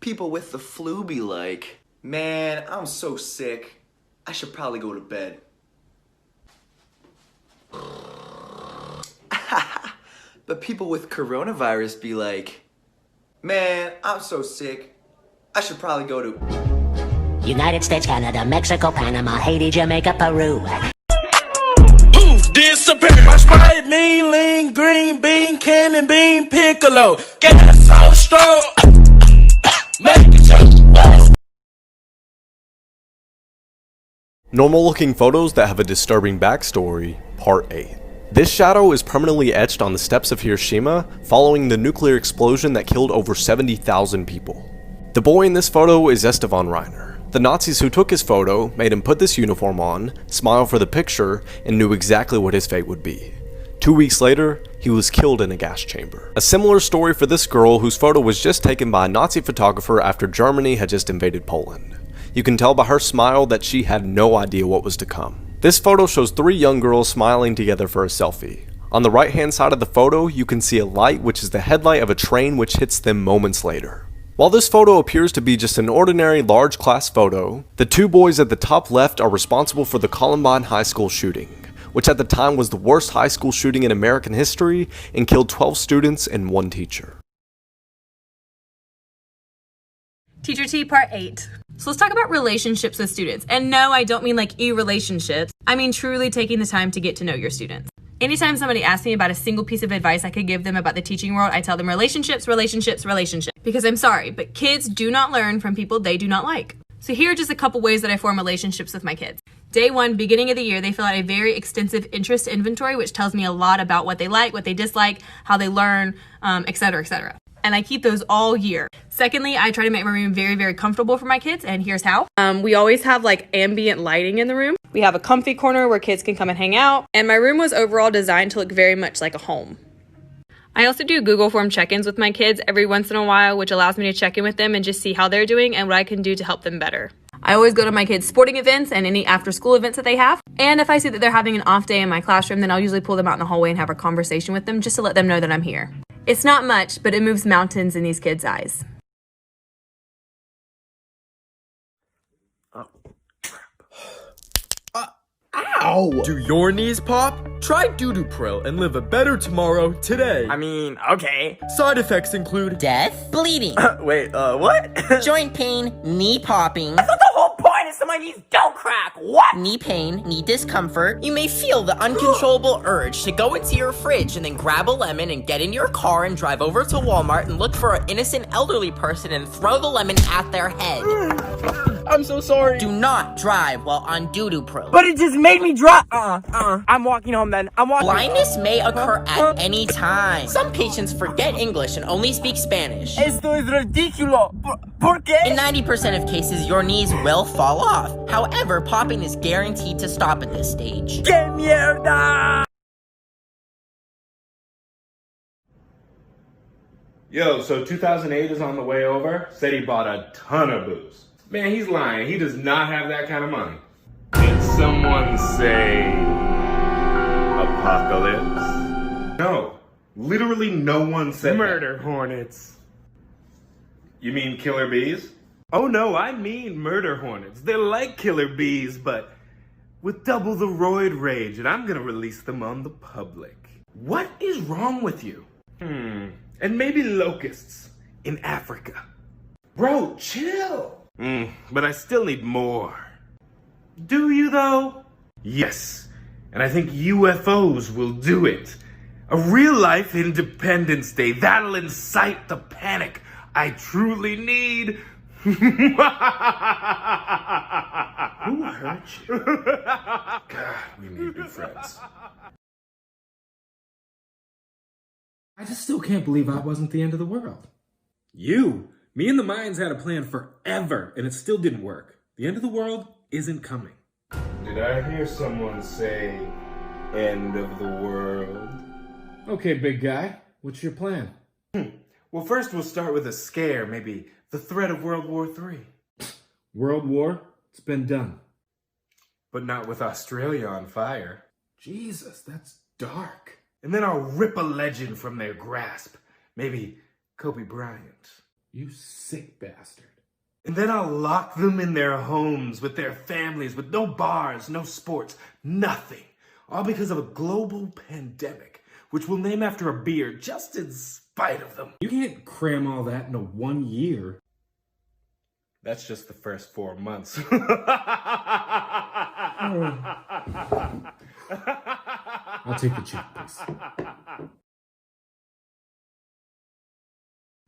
People with the flu be like, man, I'm so sick. I should probably go to bed. But people with coronavirus be like, man, I'm so sick. I should probably go to United States, Canada, Mexico, Panama, Haiti, Jamaica, Peru. Poof, disappear. My Sprite, mean, lean, green bean, cannon bean, piccolo. Gas so strong. Make it so. Normal looking photos that have a disturbing backstory, Part 8. This shadow is permanently etched on the steps of Hiroshima following the nuclear explosion that killed over 70,000 people. The boy in this photo is Estevan Reiner. The Nazis who took his photo made him put this uniform on, smile for the picture, and knew exactly what his fate would be. 2 weeks later, he was killed in a gas chamber. A similar story for this girl whose photo was just taken by a Nazi photographer after Germany had just invaded Poland. You can tell by her smile that she had no idea what was to come. This photo shows 3 young girls smiling together for a selfie. On the right hand side of the photo, you can see a light which is the headlight of a train which hits them moments later. While this photo appears to be just an ordinary large class photo, the 2 boys at the top left are responsible for the Columbine High School shooting, which at the time was the worst high school shooting in American history and killed 12 students and 1 teacher. Teacher T, Part 8. So let's talk about relationships with students. And no, I don't mean like e-relationships. I mean truly taking the time to get to know your students. Anytime somebody asks me about a single piece of advice I could give them about the teaching world, I tell them relationships, relationships, relationships. Because I'm sorry, but kids do not learn from people they do not like. So here are just a couple ways that I form relationships with my kids. Day 1, beginning of the year, they fill out a very extensive interest inventory, which tells me a lot about what they like, what they dislike, how they learn, etc., etc. And I keep those all year. Secondly, I try to make my room very, very comfortable for my kids, and here's how. We always have like ambient lighting in the room. We have a comfy corner where kids can come and hang out, and my room was overall designed to look very much like a home. I also do Google Form check-ins with my kids every once in a while, which allows me to check in with them and just see how they're doing and what I can do to help them better. I always go to my kids' sporting events and any after-school events that they have. And if I see that they're having an off day in my classroom, then I'll usually pull them out in the hallway and have a conversation with them just to let them know that I'm here. It's not much, but it moves mountains in these kids' eyes. Ow! Do your knees pop? Try Doo-Doo-Pril and live a better tomorrow today. I mean, okay. Side effects include death, bleeding. Wait, what? Joint pain, knee popping. I thought the whole point is so my knees don't crack. What? Knee pain, knee discomfort. You may feel the uncontrollable urge to go into your fridge and then grab a lemon and get in your car and drive over to Walmart and look for an innocent elderly person and throw the lemon at their head. I'm so sorry. Do not drive while on Doo-Doo-Pril. But it just made me drop. I'm walking home then. I'm walking. Blindness may occur at any time. Some patients forget English and only speak Spanish. Esto es ridículo. ¿Por qué? In 90% of cases, your knees will fall off. However, popping is guaranteed to stop at this stage. ¡Qué mierda! Yo, so 2008 is on the way over. Said he bought a ton of booze. Man, he's lying. He does not have that kind of money. Did someone say apocalypse? No. Literally no one said murder hornets. You mean killer bees? Oh no, I mean murder hornets. They're like killer bees, but with double the roid rage, and I'm gonna release them on the public. What is wrong with you? And maybe locusts in Africa. Bro, chill. But I still need more. Do you though? Yes, and I think UFOs will do it. A real-life Independence Day, that'll incite the panic I truly need. Who hurt you? God, we need to be friends. I just still can't believe I wasn't the end of the world. You! Me and the Mayans had a plan forever, and it still didn't work. The end of the world isn't coming. Did I hear someone say, end of the world? Okay, big guy. What's your plan? Well, first we'll start with a scare, maybe the threat of World War III. World War? It's been done. But not with Australia on fire. Jesus, that's dark. And then I'll rip a legend from their grasp. Maybe Kobe Bryant. You sick bastard. And then I'll lock them in their homes with their families, with no bars, no sports, nothing. All because of a global pandemic, which we'll name after a beer just in spite of them. You can't cram all that into 1 year. That's just the first 4 months. I'll take the check, please.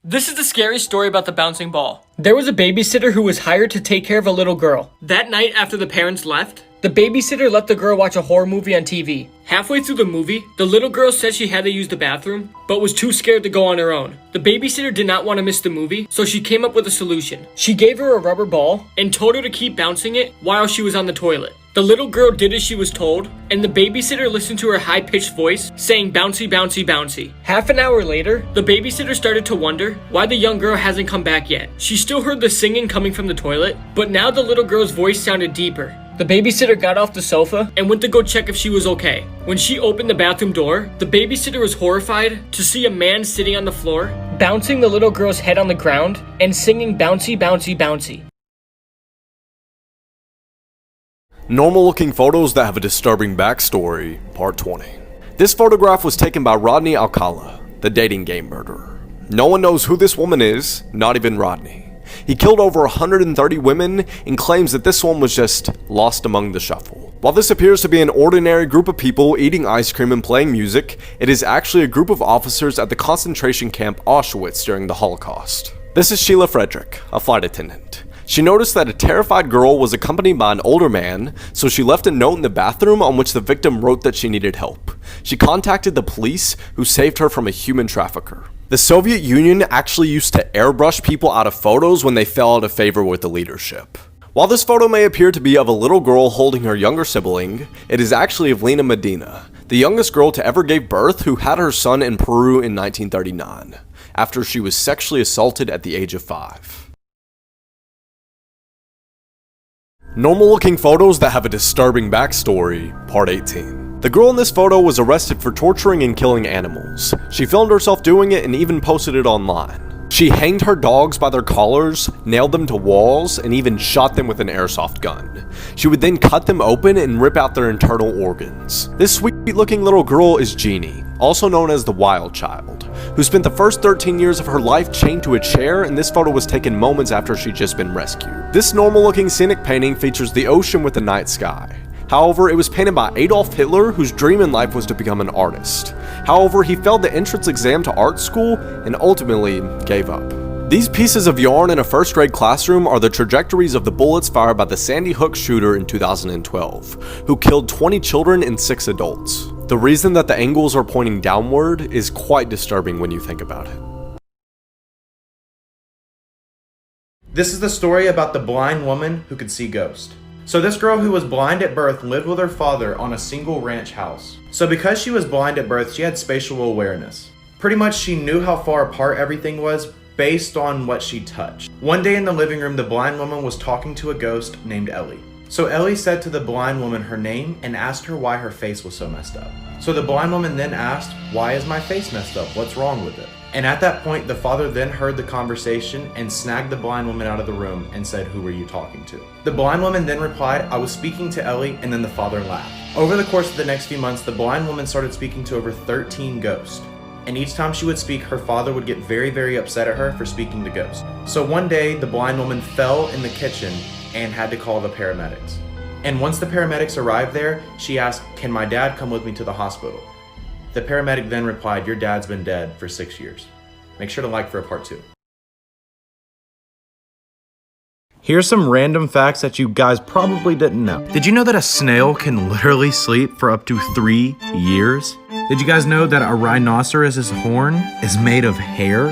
This is the scary story about the bouncing ball. There was a babysitter who was hired to take care of a little girl. That night after the parents left, the babysitter let the girl watch a horror movie on TV. Halfway through the movie, the little girl said she had to use the bathroom, but was too scared to go on her own. The babysitter did not want to miss the movie, so she came up with a solution. She gave her a rubber ball and told her to keep bouncing it while she was on the toilet. The little girl did as she was told, and the babysitter listened to her high-pitched voice saying bouncy, bouncy, bouncy. Half an hour later, the babysitter started to wonder why the young girl hasn't come back yet. She still heard the singing coming from the toilet, but now the little girl's voice sounded deeper. The babysitter got off the sofa and went to go check if she was okay. When she opened the bathroom door, the babysitter was horrified to see a man sitting on the floor, bouncing the little girl's head on the ground and singing bouncy, bouncy, bouncy. Normal looking photos that have a disturbing backstory, part 20. This photograph was taken by Rodney Alcala, the dating game murderer. No one knows who this woman is, not even Rodney. He killed over 130 women and claims that this one was just lost among the shuffle. While this appears to be an ordinary group of people eating ice cream and playing music, it is actually a group of officers at the concentration camp Auschwitz during the Holocaust. This is Sheila Frederick, a flight attendant. She noticed that a terrified girl was accompanied by an older man, so she left a note in the bathroom on which the victim wrote that she needed help. She contacted the police, who saved her from a human trafficker. The Soviet Union actually used to airbrush people out of photos when they fell out of favor with the leadership. While this photo may appear to be of a little girl holding her younger sibling, it is actually of Lena Medina, the youngest girl to ever give birth, who had her son in Peru in 1939, after she was sexually assaulted at the age of 5. Normal looking photos that have a disturbing backstory, part 18. The girl in this photo was arrested for torturing and killing animals. She filmed herself doing it and even posted it online. She hanged her dogs by their collars, nailed them to walls, and even shot them with an airsoft gun. She would then cut them open and rip out their internal organs. This sweet looking little girl is Jeannie, also known as the Wild Child, who spent the first 13 years of her life chained to a chair, and this photo was taken moments after she'd just been rescued. This normal looking scenic painting features the ocean with the night sky. However, it was painted by Adolf Hitler, whose dream in life was to become an artist. However, he failed the entrance exam to art school and ultimately gave up. These pieces of yarn in a first grade classroom are the trajectories of the bullets fired by the Sandy Hook shooter in 2012, who killed 20 children and 6 adults. The reason that the angles are pointing downward is quite disturbing when you think about it. This is the story about the blind woman who could see ghosts. So this girl who was blind at birth lived with her father on a single ranch house. So because she was blind at birth, she had spatial awareness. Pretty much she knew how far apart everything was based on what she touched. One day in the living room, the blind woman was talking to a ghost named Ellie. So Ellie said to the blind woman her name and asked her why her face was so messed up. So the blind woman then asked, "Why is my face messed up? What's wrong with it?" And at that point, the father then heard the conversation and snagged the blind woman out of the room and said, "Who were you talking to?" The blind woman then replied, "I was speaking to Ellie," and then the father laughed. Over the course of the next few months, the blind woman started speaking to over 13 ghosts. And each time she would speak, her father would get very, very upset at her for speaking to ghosts. So one day, the blind woman fell in the kitchen and had to call the paramedics. And once the paramedics arrived there, she asked, "Can my dad come with me to the hospital?" The paramedic then replied, "Your dad's been dead for 6 years." Make sure to like for a part 2. Here's some random facts that you guys probably didn't know. Did you know that a snail can literally sleep for up to 3 years? Did you guys know that a rhinoceros's horn is made of hair?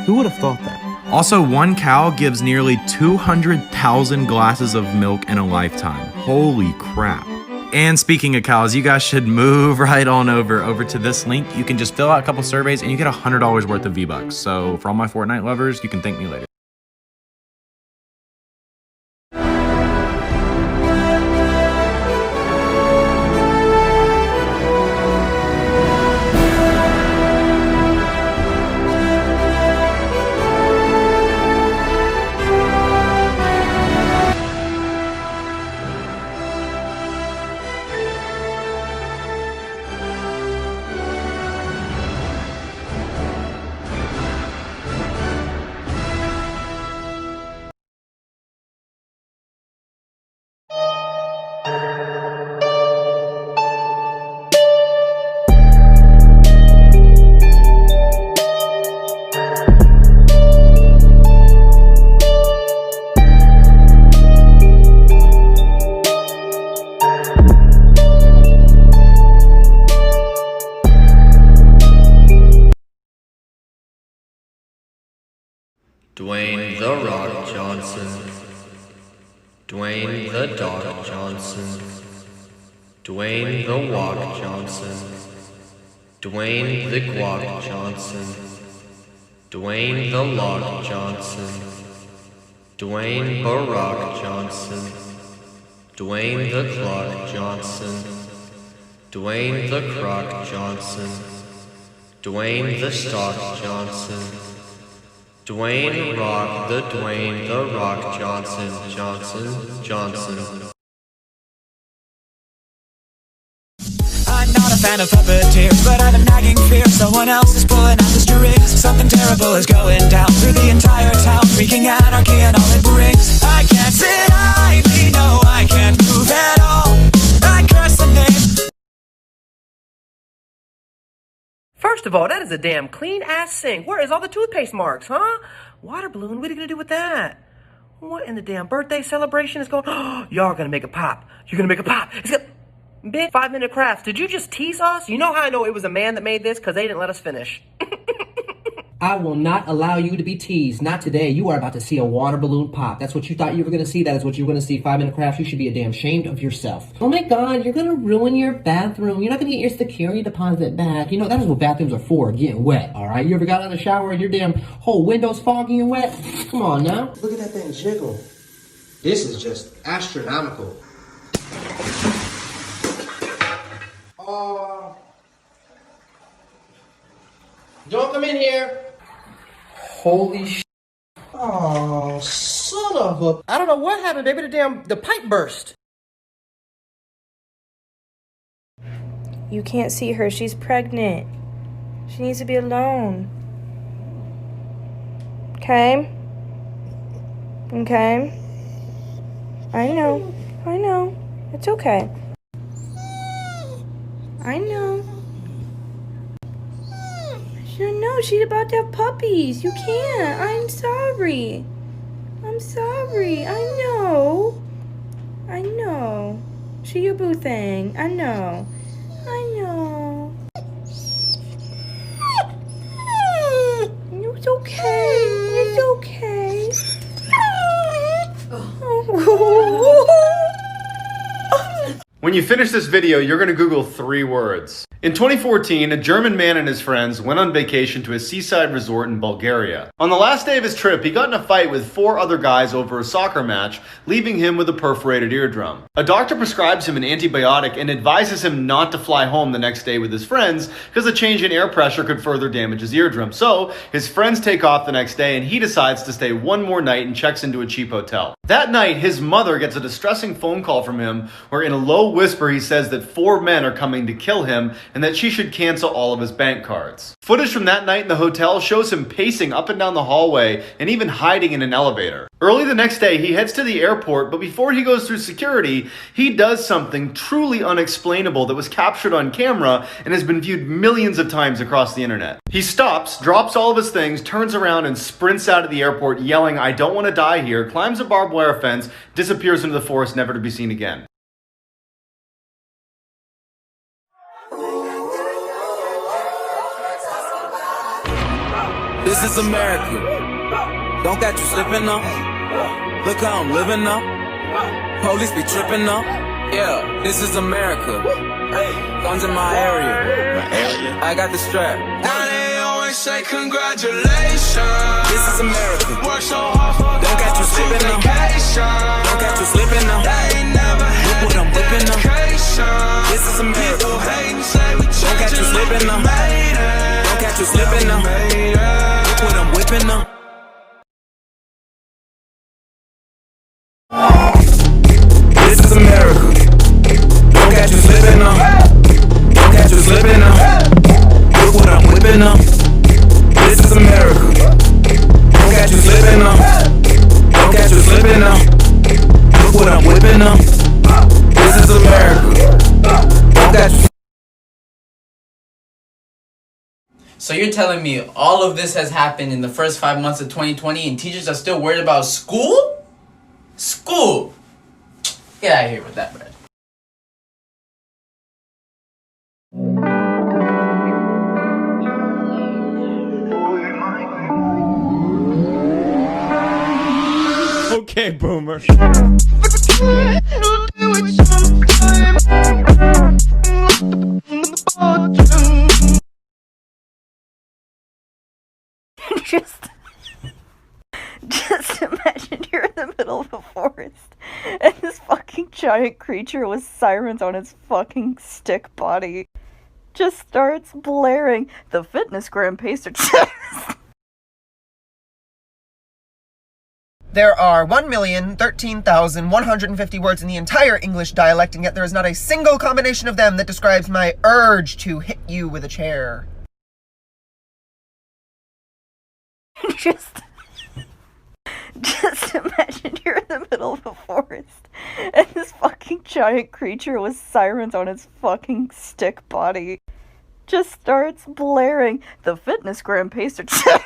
Who would have thought that? Also, one cow gives nearly 200,000 glasses of milk in a lifetime. Holy crap. And speaking of cows, you guys should move right on over to this link. You can just fill out a couple surveys and you get $100 worth of V-Bucks. So for all my Fortnite lovers, you can thank me later. Dwayne The Rock Johnson, Dwayne The Dog Johnson, Dwayne The Walk Johnson, Dwayne The Guac Johnson, Dwayne The Lock Johnson, Dwayne Barack Johnson, Dwayne The Clock Johnson, Dwayne The Croc Johnson, Dwayne The Stock Johnson, Dwayne Rock The Dwayne The Rock Johnson, Johnson. I'm not a fan of puppeteers, but I have a nagging fear someone else is pulling out the strings. Something terrible is going down through the entire town, wreaking anarchy and all it brings. I can't sit idly, no, I can't move at all. I curse the name. First of all, that is a damn clean-ass sink. Where is all the toothpaste marks, huh? Water balloon, what are you gonna do with that? What in the damn birthday celebration is going on? Y'all are gonna make a pop. You're gonna make a pop. It's gonna... Big 5-minute crafts. Did you just tease us? You know how I know it was a man that made this? Because they didn't let us finish. I will not allow you to be teased. Not today. You are about to see a water balloon pop. That's what you thought you were going to see. That is what you're going to see. 5-minute crafts. You should be damn ashamed of yourself. Oh my God, you're going to ruin your bathroom. You're not going to get your security deposit back. You know, that is what bathrooms are for, getting wet, all right? You ever got out of the shower and your damn whole window's foggy and wet? Come on now. Look at that thing jiggle. This is just astronomical. Don't come in here. Holy sh**. Oh, son of a... I don't know what happened, baby. The pipe burst. You can't see her. She's pregnant. She needs to be alone. Okay? Okay? I know. It's okay. I know. No, she's about to have puppies. You can't. I'm sorry. I know. She your boo thing. I know. It's okay. When you finish this video, you're going to Google 3 words. In 2014, a German man and his friends went on vacation to a seaside resort in Bulgaria. On the last day of his trip, he got in a fight with 4 other guys over a soccer match, leaving him with a perforated eardrum. A doctor prescribes him an antibiotic and advises him not to fly home the next day with his friends because a change in air pressure could further damage his eardrum. So, his friends take off the next day and he decides to stay one more night and checks into a cheap hotel. That night, his mother gets a distressing phone call from him where in a low whisper he says that 4 men are coming to kill him and that she should cancel all of his bank cards. Footage from that night in the hotel shows him pacing up and down the hallway and even hiding in an elevator. Early the next day, he heads to the airport, but before he goes through security, he does something truly unexplainable that was captured on camera and has been viewed millions of times across the internet. He stops, drops all of his things, turns around and sprints out of the airport yelling, "I don't want to die here," climbs a barbed wire fence, disappears into the forest, never to be seen again. This is America. Don't got you slipping up. Look how I'm living up. Police be tripping up. Yeah, this is America. Guns in my area. I got the strap. Now they always say congratulations. This is America. Work so hard for don't catch you slipping now. Don't catch you slipping now. They ain't never had what I'm whipping now. This is America. Don't catch you slipping now. Don't catch you slipping now. Look what I'm whipping now. This is America. Don't catch you slipping now. Don't catch you slipping now. Look what I'm whipping now. This is America. Don't catch you slipping now. Don't catch you slipping now. Look what I'm whipping now. This is America. Don't catch you. So you're telling me all of this has happened in the first 5 months of 2020 and teachers are still worried about school? School! Get out of here with that, Brad. Okay, boomer. Just imagine you're in the middle of a forest and this fucking giant creature with sirens on its fucking stick body just starts blaring the fitness gram pacer chest. There are 1,013,150 words in the entire English dialect, and yet there is not a single combination of them that describes my urge to hit you with a chair. Just imagine you're in the middle of a forest and this fucking giant creature with sirens on its fucking stick body just starts blaring the fitness gram pacer chest.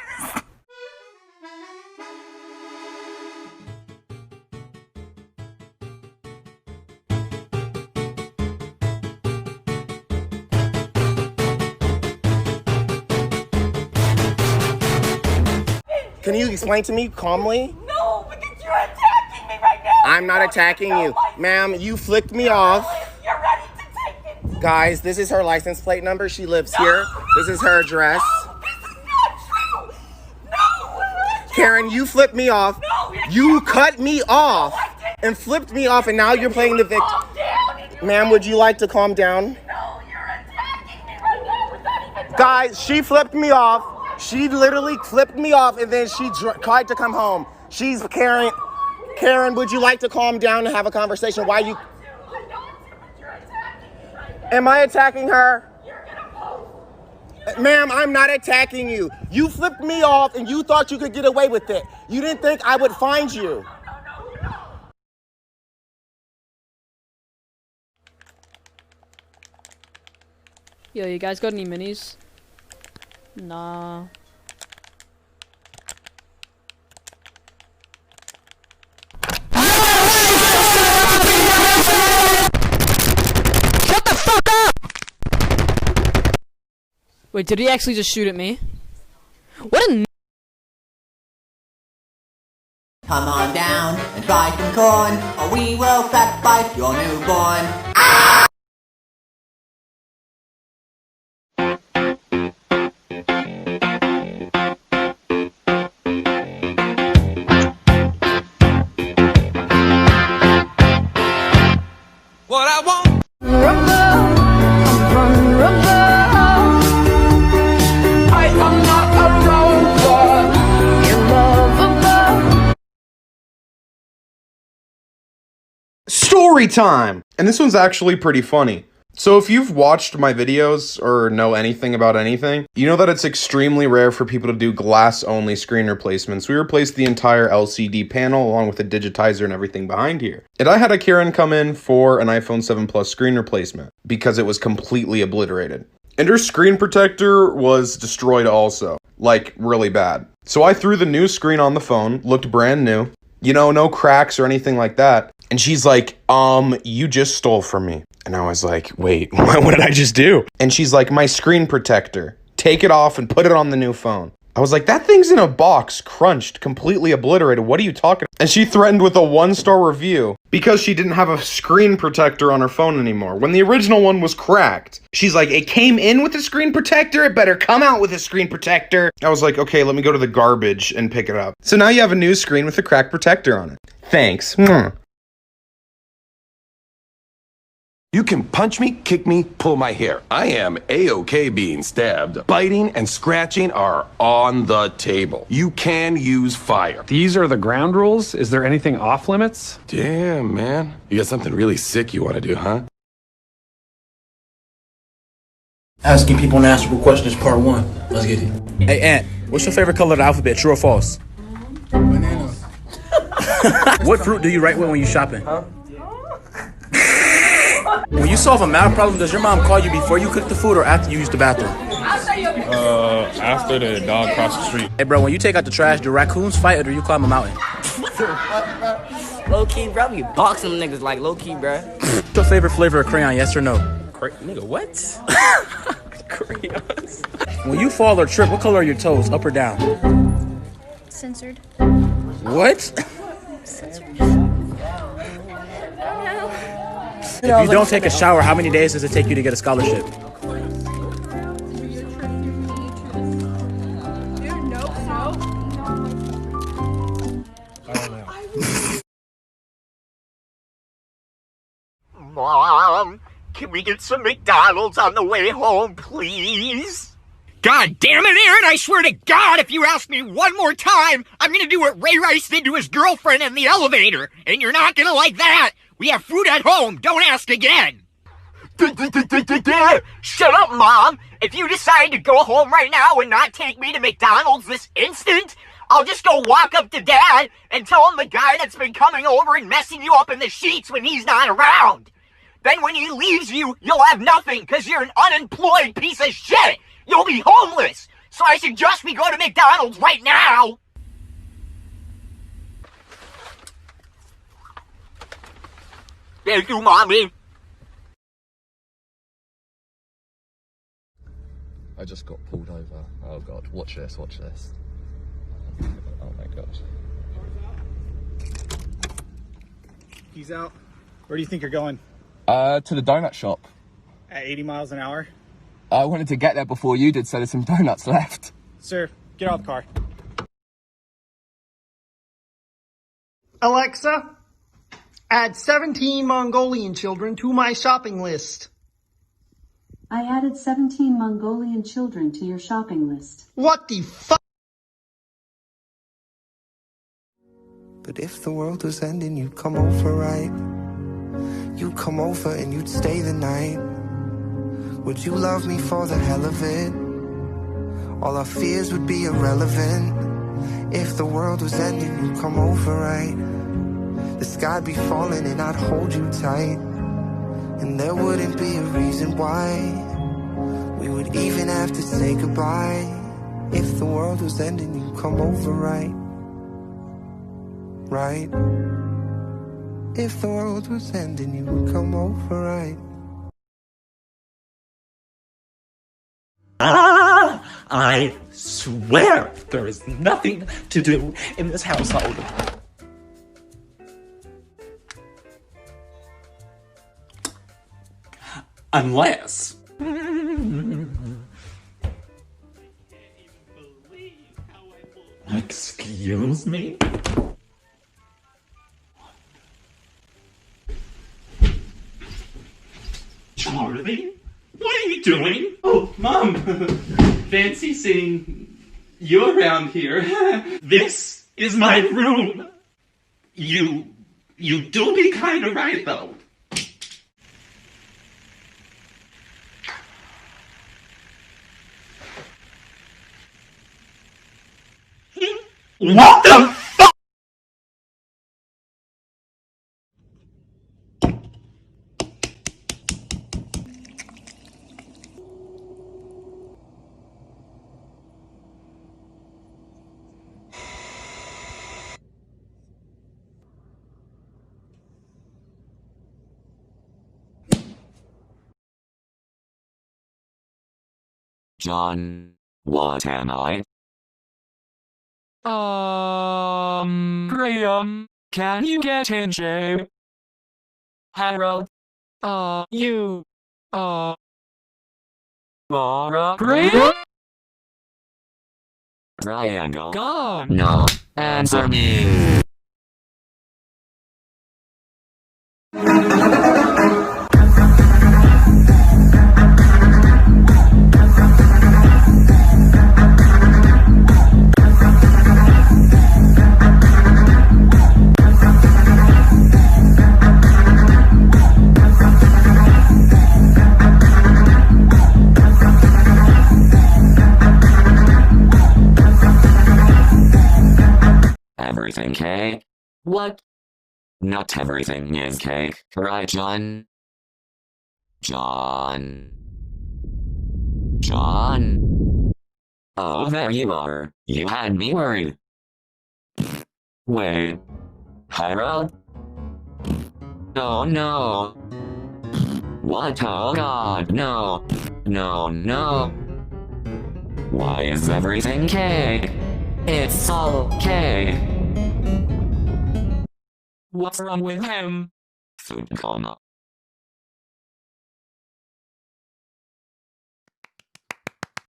Can you explain to me calmly? No, because you're attacking me right now! I'm not attacking you. Ma'am, you flicked me off. You're ready to take it! Guys, this is her license plate number. She lives here. This is her address. This is not true! No! Karen, you flipped me off. You cut me off and flipped me off, and now you're playing the victim. Ma'am, would you like to calm down? No, you're attacking me right now without even... Guys, she flipped me off. She literally flipped me off, and then she tried to come home. She's Karen. Karen, would you like to calm down and have a conversation? Why you... Am I attacking her? Ma'am, I'm not attacking you. You flipped me off, and you thought you could get away with it. You didn't think I would find you. Yo, you guys got any minis? Nah. Shut the fuck up! Wait, did he actually just shoot at me? What a Come on down and try some corn, or we will sacrifice your newborn. What I want. I am not a robot. You're lovable. Story time! And this one's actually pretty funny. So if you've watched my videos or know anything about anything, you know that it's extremely rare for people to do glass-only screen replacements. We replaced the entire LCD panel along with the digitizer and everything behind here. And I had a Karen come in for an iPhone 7 Plus screen replacement because it was completely obliterated. And her screen protector was destroyed also, like really bad. So I threw the new screen on the phone, looked brand new, you know, no cracks or anything like that. And she's like, you just stole from me. And I was like, wait, what did I just do? And she's like, my screen protector. Take it off and put it on the new phone. I was like, that thing's in a box, crunched, completely obliterated. What are you talking about? And she threatened with a 1-star review because she didn't have a screen protector on her phone anymore when the original one was cracked. She's like, it came in with a screen protector. It better come out with a screen protector. I was like, okay, let me go to the garbage and pick it up. So now you have a new screen with a cracked protector on it. Thanks. You can punch me, kick me, pull my hair. I am A-OK being stabbed. Biting and scratching are on the table. You can use fire. These are the ground rules? Is there anything off limits? Damn, man. You got something really sick you want to do, huh? Asking people unanswerable questions, part 1. Let's get it. Hey, Ant, what's your favorite color of the alphabet, true or false? Banana. What fruit do you write with when you shopping? Huh? When you solve a math problem, does your mom call you before you cook the food or after you use the bathroom? After the dog crossed the street. Hey, bro, when you take out the trash, do raccoons fight or do you climb a mountain? Low key, bro. You box them niggas like low key, bro. What's your favorite flavor of crayon, yes or no? Nigga, what? Crayons. When you fall or trip, what color are your toes, up or down? Censored. What? If you don't take a shower, how many days does it take you to get a scholarship? Mom, can we get some McDonald's on the way home, please? God damn it, Aaron, I swear to God, if you ask me one more time, I'm gonna do what Ray Rice did to his girlfriend in the elevator, and you're not gonna like that. We have food at home, don't ask again. Shut up, Mom. If you decide to go home right now and not take me to McDonald's this instant, I'll just go walk up to Dad and tell him the guy that's been coming over and messing you up in the sheets when he's not around. Then when he leaves you, you'll have nothing because you're an unemployed piece of shit. You'll be homeless. So I suggest we go to McDonald's right now. Thank you, Mommy. I just got pulled over. Oh god, watch this, watch this. Oh my god. He's out. Where do you think you're going? To the donut shop. At 80 miles an hour? I wanted to get there before you did, so there's some donuts left. Sir, get out of the car. Alexa, add 17 Mongolian children to my shopping list. I added 17 Mongolian children to your shopping list. What the fuck? But if the world was ending, you'd come over, right? You'd come over and you'd stay the night. Would you love me for the hell of it? All our fears would be irrelevant. If the world was ending, you'd come over, right? The sky'd be falling and I'd hold you tight. And there wouldn't be a reason why we would even have to say goodbye. If the world was ending, you'd come over, right? Right? If the world was ending, you would come over, right? I swear there is nothing to do in this household. Unless... Excuse me? Charlie? What are you doing? Oh, Mom! Fancy seeing you around here. This is my room. You do be kind of right, though. What the fuck? John, what am I? Graham, can you get in shape? Harold, Laura, Graham? Triangle. Gone. No. Answer me. Everything cake? What? Not everything is cake, right, John? John? John? Oh, there you are. You had me worried. Wait. Harold? Oh no. What? Oh god, no. No, no. Why is everything cake? It's all cake. What's wrong with him? Food coma.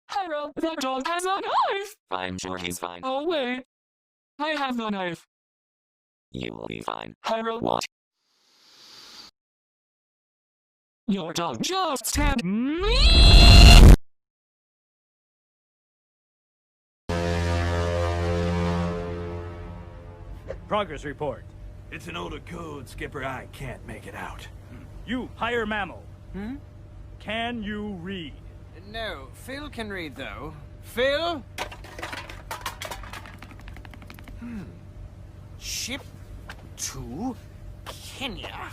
Harold, that dog has a knife! I'm sure he's fine. Oh wait. I have the knife. You will be fine. Harold, what? Your dog just stabbed me! Progress report. It's an older code, Skipper. I can't make it out. You, higher mammal. Can you read? No, Phil can read, though. Phil? Ship to Kenya.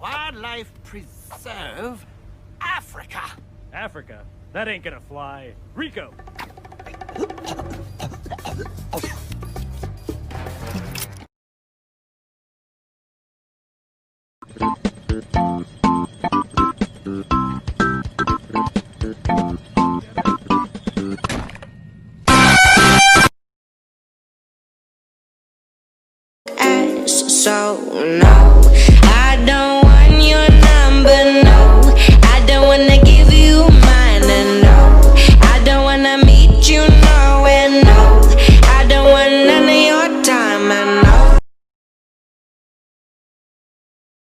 Wildlife Preserve, Africa. Africa? That ain't gonna fly. Rico! So no, I don't want your number, no. I don't wanna give you mine, and no. I don't wanna meet you nowhere, no. I don't want none of your time, I know.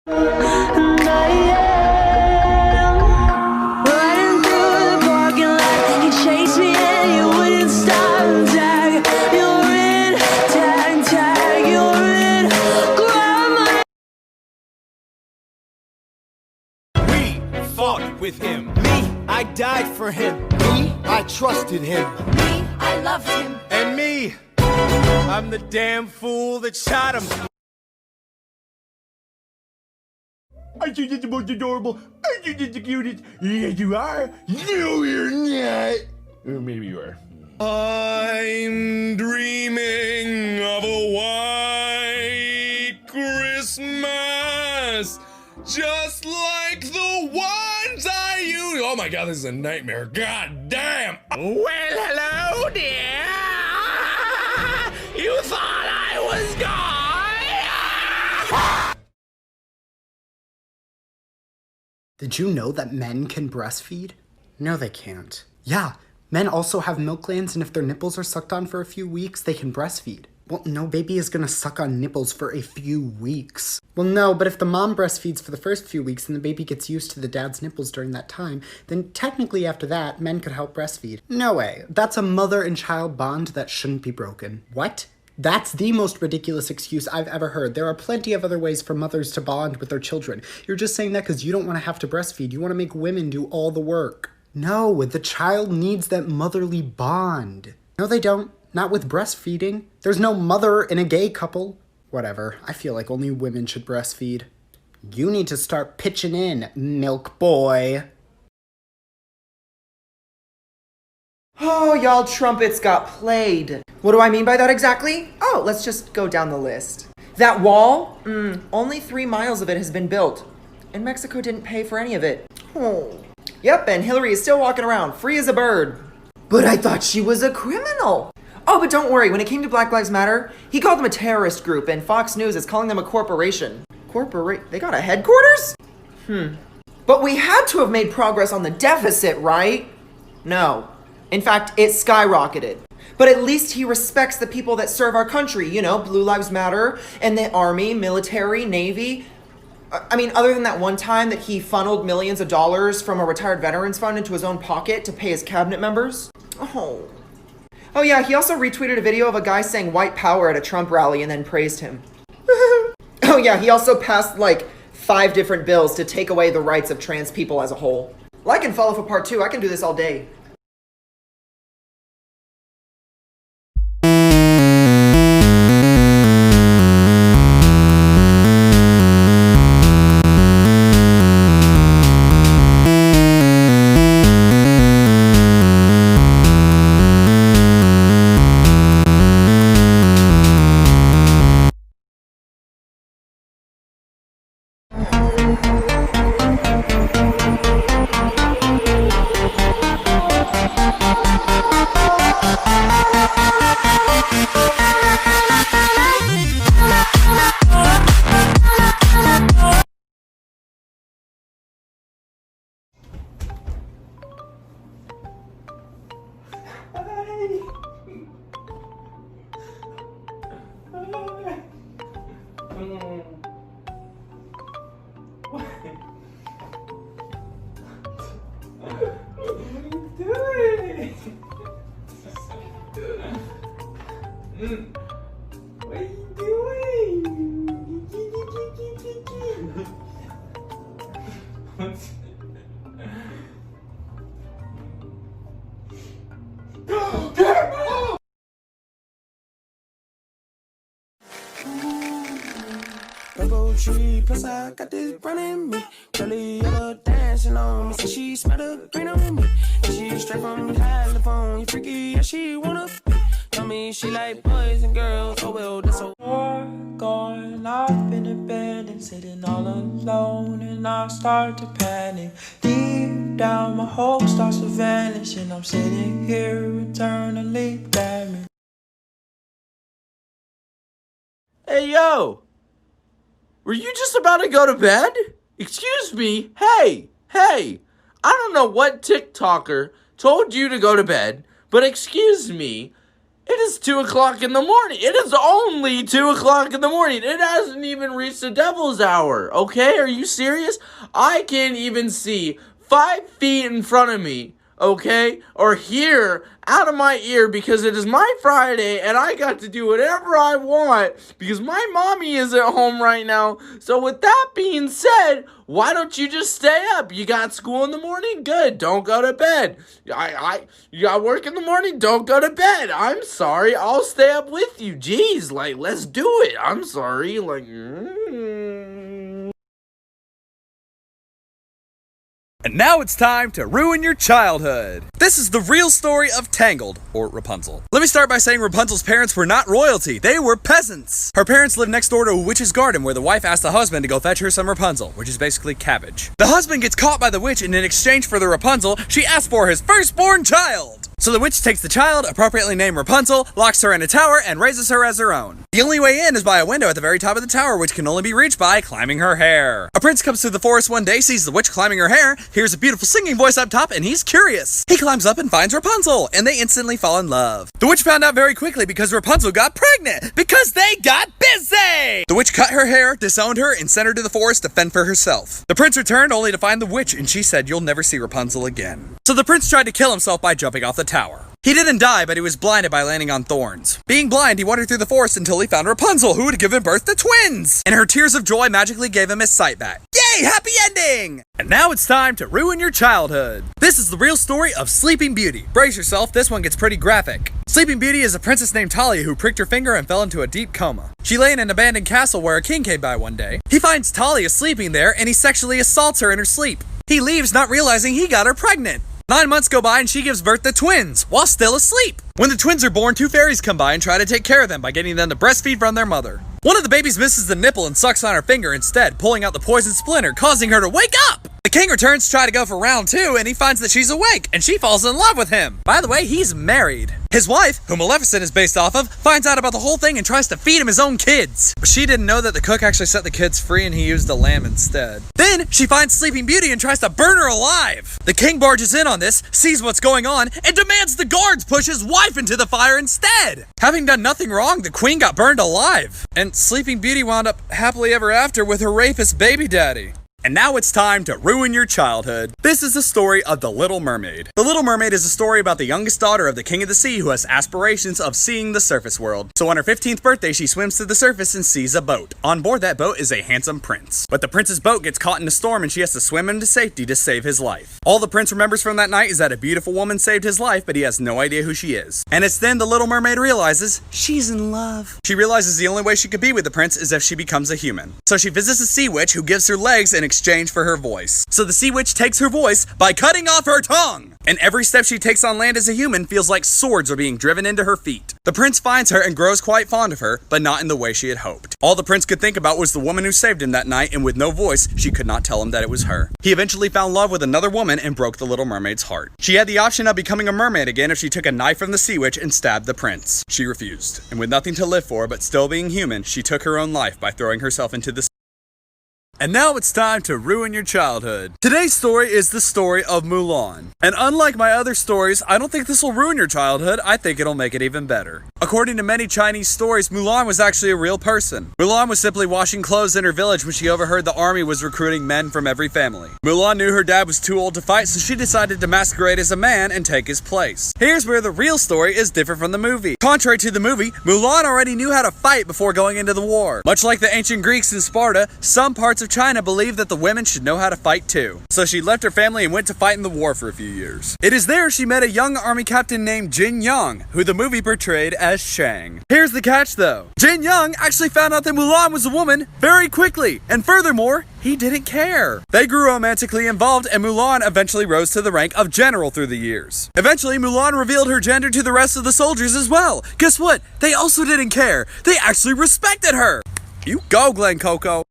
And I am running through the parking lot. You chase me and you wouldn't stop and tag. You're in, tag, tag, you're in. Grab my We fought with him. Me, I died for him. Me, I trusted him. me, I loved him. And me, I'm the damn fool that shot him. I think it's the most adorable. I think it's the cutest. Yes, you are. No, you're not. Or maybe you are. I'm dreaming of a white Christmas, just like the ones I used. Oh my god, this is a nightmare. God damn. Well, hello, dear. You thought I was gone. Did you know that men can breastfeed? No, they can't. Yeah, men also have milk glands, and if their nipples are sucked on for a few weeks, they can breastfeed. Well, no baby is gonna suck on nipples for a few weeks. Well, no, but if the mom breastfeeds for the first few weeks and the baby gets used to the dad's nipples during that time, then technically after that, men could help breastfeed. No way. That's a mother and child bond that shouldn't be broken. What? That's the most ridiculous excuse I've ever heard. There are plenty of other ways for mothers to bond with their children. You're just saying that because you don't want to have to breastfeed. You want to make women do all the work. No, the child needs that motherly bond. No, they don't. Not with breastfeeding. There's no mother in a gay couple. Whatever. I feel like only women should breastfeed. You need to start pitching in, milk boy. Oh, y'all trumpets got played. What do I mean by that exactly? Oh, let's just go down the list. That wall? Only 3 miles of it has been built. And Mexico didn't pay for any of it. Oh. Yep, and Hillary is still walking around, free as a bird. But I thought she was a criminal. Oh, but don't worry, when it came to Black Lives Matter, he called them a terrorist group, and Fox News is calling them a corporation. They got a headquarters? But we had to have made progress on the deficit, right? No. In fact, it skyrocketed. But at least he respects the people that serve our country, you know, Blue Lives Matter, and the Army, military, Navy. I mean, other than that one time that he funneled millions of dollars from a retired veterans fund into his own pocket to pay his cabinet members. Oh yeah, he also retweeted a video of a guy saying white power at a Trump rally and then praised him. Oh yeah, he also passed like 5 different bills to take away the rights of trans people as a whole. Like and follow for part 2, I can do this all day. What are you doing? Rainbow tree, plus I got this brand in me. Curly yellow dancing on me, so she smell the green on me. She straight from California, freaky, yeah, she wanna be. Tell me she like boys and girls, oh well, that's so. Gone off in the bed and sitting all alone, and I start to panic. Deep down, my hope starts to vanish, and I'm sitting here eternally damaged. Hey, yo! Were you just about to go to bed? Excuse me? Hey! I don't know what TikToker told you to go to bed, but excuse me, it is 2 o'clock in the morning. It is only 2 o'clock in the morning. It hasn't even reached the devil's hour, okay? Are you serious? I can't even see 5 feet in front of me, okay? Or hear out of my ear because it is my Friday and I got to do whatever I want because my mommy is at home right now. So with that being said, why don't you just stay up? You got school in the morning? Good. Don't go to bed. You got work in the morning? Don't go to bed. I'm sorry. I'll stay up with you. Jeez, like, let's do it. I'm sorry. Like, And now it's time to ruin your childhood. This is the real story of Tangled, or Rapunzel. Let me start by saying Rapunzel's parents were not royalty, they were peasants. Her parents lived next door to a witch's garden where the wife asked the husband to go fetch her some Rapunzel, which is basically cabbage. The husband gets caught by the witch, and in exchange for the Rapunzel, she asks for his firstborn child. So the witch takes the child, appropriately named Rapunzel, locks her in a tower, and raises her as her own. The only way in is by a window at the very top of the tower, which can only be reached by climbing her hair. A prince comes through the forest one day, sees the witch climbing her hair, hears a beautiful singing voice up top, and he's curious. He climbs up and finds Rapunzel, and they instantly fall in love. The witch found out very quickly because Rapunzel got pregnant, because they got busy! The witch cut her hair, disowned her, and sent her to the forest to fend for herself. The prince returned only to find the witch, and she said, "You'll never see Rapunzel again." So the prince tried to kill himself by jumping off the tower. He didn't die, but he was blinded by landing on thorns. Being blind, he wandered through the forest until he found Rapunzel, who had given birth to twins! And her tears of joy magically gave him his sight back. Yay, happy ending! And now it's time to ruin your childhood. This is the real story of Sleeping Beauty. Brace yourself, this one gets pretty graphic. Sleeping Beauty is a princess named Talia who pricked her finger and fell into a deep coma. She lay in an abandoned castle where a king came by one day. He finds Talia sleeping there and he sexually assaults her in her sleep. He leaves not realizing he got her pregnant. 9 months go by and she gives birth to twins while still asleep. When the twins are born, 2 fairies come by and try to take care of them by getting them to breastfeed from their mother. One of the babies misses the nipple and sucks on her finger instead, pulling out the poison splinter, causing her to wake up. The king returns to try to go for round 2, and he finds that she's awake, and she falls in love with him. By the way, he's married. His wife, who Maleficent is based off of, finds out about the whole thing and tries to feed him his own kids. But she didn't know that the cook actually set the kids free and he used a lamb instead. Then she finds Sleeping Beauty and tries to burn her alive. The king barges in on this, sees what's going on, and demands the guards push his wife into the fire instead. Having done nothing wrong, the queen got burned alive. And Sleeping Beauty wound up happily ever after with her rapist baby daddy. And now it's time to ruin your childhood. This is the story of The Little Mermaid. The Little Mermaid is a story about the youngest daughter of the King of the Sea who has aspirations of seeing the surface world. So on her 15th birthday, she swims to the surface and sees a boat. On board that boat is a handsome prince. But the prince's boat gets caught in a storm and she has to swim into safety to save his life. All the prince remembers from that night is that a beautiful woman saved his life, but he has no idea who she is. And it's then the Little Mermaid realizes she's in love. She realizes the only way she could be with the prince is if she becomes a human. So she visits a sea witch who gives her legs in exchange for her voice. So the sea witch takes her voice by cutting off her tongue. And every step she takes on land as a human feels like swords are being driven into her feet. The prince finds her and grows quite fond of her, but not in the way she had hoped. All the prince could think about was the woman who saved him that night, and with no voice, she could not tell him that it was her. He eventually found love with another woman and broke the Little Mermaid's heart. She had the option of becoming a mermaid again if she took a knife from the sea witch and stabbed the prince. She refused, and with nothing to live for but still being human, she took her own life by throwing herself into the sea. And now it's time to ruin your childhood. Today's story is the story of Mulan. And unlike my other stories, I don't think this will ruin your childhood, I think it'll make it even better. According to many Chinese stories, Mulan was actually a real person. Mulan was simply washing clothes in her village when she overheard the army was recruiting men from every family. Mulan knew her dad was too old to fight, so she decided to masquerade as a man and take his place. Here's where the real story is different from the movie. Contrary to the movie, Mulan already knew how to fight before going into the war. Much like the ancient Greeks in Sparta, some parts of China believed that the women should know how to fight too. So she left her family and went to fight in the war for a few years. It is there she met a young army captain named Jin Yang, who the movie portrayed as Shang. Here's the catch though. Jin Yang actually found out that Mulan was a woman very quickly, and furthermore, he didn't care. They grew romantically involved, and Mulan eventually rose to the rank of general through the years. Eventually, Mulan revealed her gender to the rest of the soldiers as well. Guess what? They also didn't care. They actually respected her. You go, Glen Coco.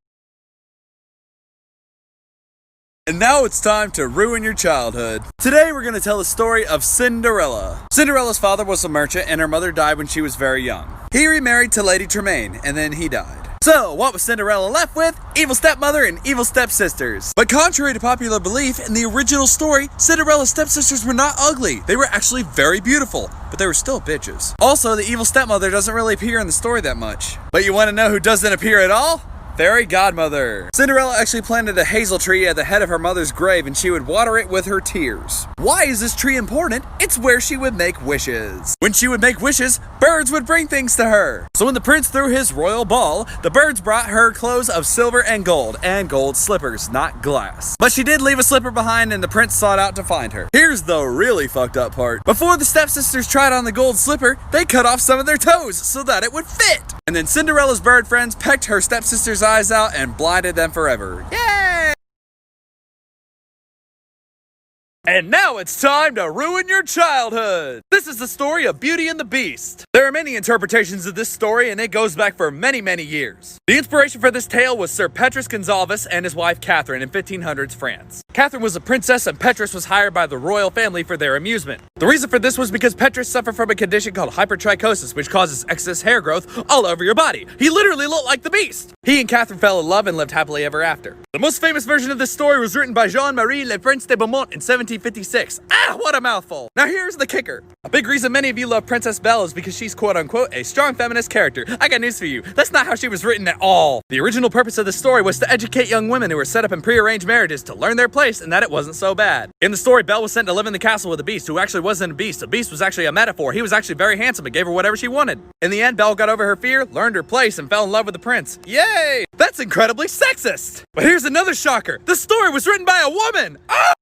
And now it's time to ruin your childhood. Today we're going to tell the story of Cinderella. Cinderella's father was a merchant and her mother died when she was very young. He remarried to Lady Tremaine and then he died. So, what was Cinderella left with? Evil stepmother and evil stepsisters. But contrary to popular belief, in the original story, Cinderella's stepsisters were not ugly. They were actually very beautiful, but they were still bitches. Also, the evil stepmother doesn't really appear in the story that much. But you want to know who doesn't appear at all? Fairy godmother. Cinderella actually planted a hazel tree at the head of her mother's grave and she would water it with her tears. Why is this tree important? It's where she would make wishes. When she would make wishes, birds would bring things to her. So when the prince threw his royal ball, the birds brought her clothes of silver and gold slippers, not glass. But she did leave a slipper behind and the prince sought out to find her. Here's the really fucked up part. Before the stepsisters tried on the gold slipper, they cut off some of their toes so that it would fit. And then Cinderella's bird friends pecked her stepsister's eyes out and blinded them forever. Yay! And now it's time to ruin your childhood! This is the story of Beauty and the Beast. There are many interpretations of this story and it goes back for many, many years. The inspiration for this tale was Sir Petrus Gonsalves and his wife Catherine in 1500s France. Catherine was a princess and Petrus was hired by the royal family for their amusement. The reason for this was because Petrus suffered from a condition called hypertrichosis, which causes excess hair growth all over your body. He literally looked like the Beast. He and Catherine fell in love and lived happily ever after. The most famous version of this story was written by Jean-Marie Le Prince de Beaumont in 1756. Ah, what a mouthful! Now here's the kicker. A big reason many of you love Princess Belle is because she's quote-unquote a strong feminist character. I got news for you. That's not how she was written at all. The original purpose of this story was to educate young women who were set up in prearranged marriages to learn their place and that it wasn't so bad. In the story, Belle was sent to live in the castle with a beast who actually wasn't a beast. A beast was actually a metaphor. He was actually very handsome and gave her whatever she wanted. In the end, Belle got over her fear, learned her place, and fell in love with the prince. Yay! That's incredibly sexist! But here's another shocker. The story was written by a woman! Ah!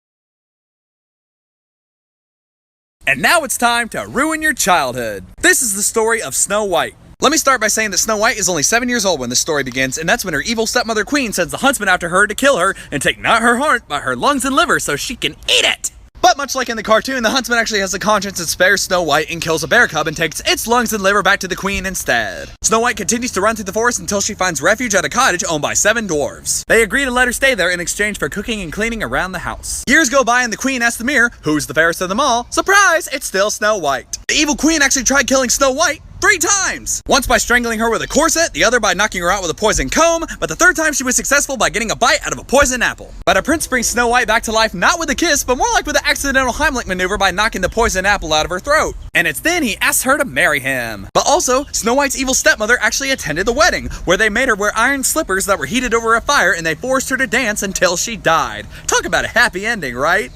And now it's time to ruin your childhood. This is the story of Snow White. Let me start by saying that Snow White is only 7 years old when this story begins, and that's when her evil stepmother Queen sends the huntsman after her to kill her and take not her heart, but her lungs and liver so she can eat it. But much like in the cartoon, the huntsman actually has a conscience and spares Snow White and kills a bear cub and takes its lungs and liver back to the queen instead. Snow White continues to run through the forest until she finds refuge at a cottage owned by 7 dwarves. They agree to let her stay there in exchange for cooking and cleaning around the house. Years go by and the queen asks the mirror, who's the fairest of them all? Surprise, it's still Snow White. The evil queen actually tried killing Snow White 3 times! Once by strangling her with a corset, the other by knocking her out with a poison comb, but the 3rd time she was successful by getting a bite out of a poison apple. But a prince brings Snow White back to life not with a kiss, but more like with an accidental Heimlich maneuver by knocking the poison apple out of her throat. And it's then he asks her to marry him. But also, Snow White's evil stepmother actually attended the wedding, where they made her wear iron slippers that were heated over a fire and they forced her to dance until she died. Talk about a happy ending, right?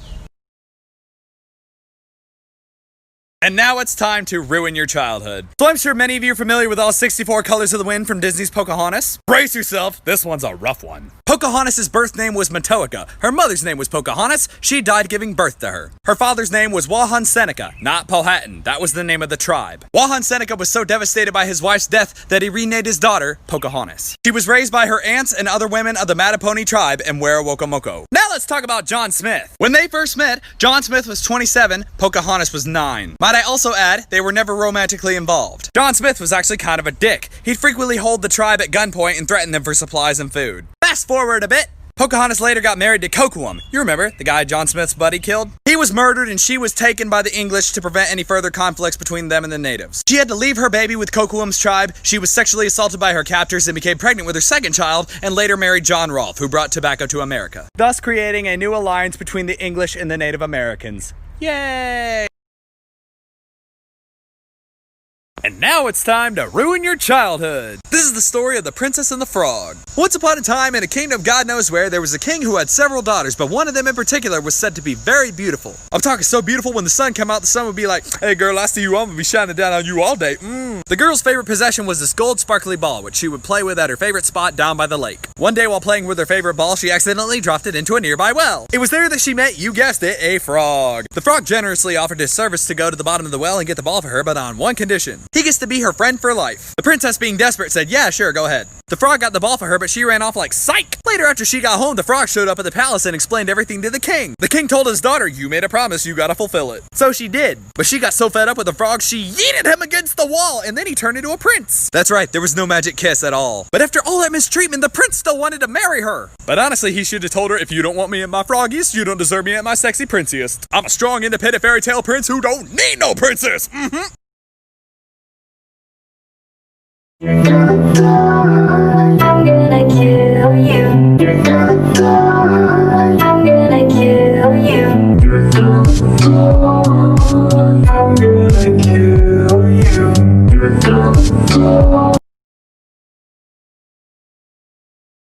And now it's time to ruin your childhood. So I'm sure many of you are familiar with all 64 colors of the wind from Disney's Pocahontas. Brace yourself, this one's a rough one. Pocahontas' birth name was Matoaka. Her mother's name was Pocahontas. She died giving birth to her. Her father's name was Wahan Seneca, not Powhatan. That was the name of the tribe. Wahan Seneca was so devastated by his wife's death that he renamed his daughter Pocahontas. She was raised by her aunts and other women of the Mattaponi tribe in Werowocomoco. Now let's talk about John Smith. When they first met, John Smith was 27, Pocahontas was 9. Might I also add, they were never romantically involved. John Smith was actually kind of a dick. He'd frequently hold the tribe at gunpoint and threaten them for supplies and food. Fast forward a bit. Pocahontas later got married to Kocoum. You remember, the guy John Smith's buddy killed? He was murdered and she was taken by the English to prevent any further conflicts between them and the natives. She had to leave her baby with Kocoum's tribe, she was sexually assaulted by her captors and became pregnant with her 2nd child, and later married John Rolfe, who brought tobacco to America. Thus creating a new alliance between the English and the Native Americans. Yay! And now it's time to ruin your childhood. This is the story of the Princess and the Frog. Once upon a time, in a kingdom God knows where, there was a king who had several daughters, but one of them in particular was said to be very beautiful. I'm talking so beautiful when the sun came out, the sun would be like, hey girl, I see you, I'm gonna be shining down on you all day. The girl's favorite possession was this gold sparkly ball, which she would play with at her favorite spot down by the lake. One day while playing with her favorite ball, she accidentally dropped it into a nearby well. It was there that she met, you guessed it, a frog. The frog generously offered his service to go to the bottom of the well and get the ball for her, but on one condition. He gets to be her friend for life. The princess, being desperate, said, yeah, sure, go ahead. The frog got the ball for her, but she ran off like psych. Later, after she got home, the frog showed up at the palace and explained everything to the king. The king told his daughter, you made a promise, you gotta fulfill it. So she did. But she got so fed up with the frog, she yeeted him against the wall, and then he turned into a prince. That's right, there was no magic kiss at all. But after all that mistreatment, the prince still wanted to marry her. But honestly, he should have told her, if you don't want me at my froggiest, you don't deserve me at my sexy princiest. I'm a strong, independent fairy tale prince who don't need no princess.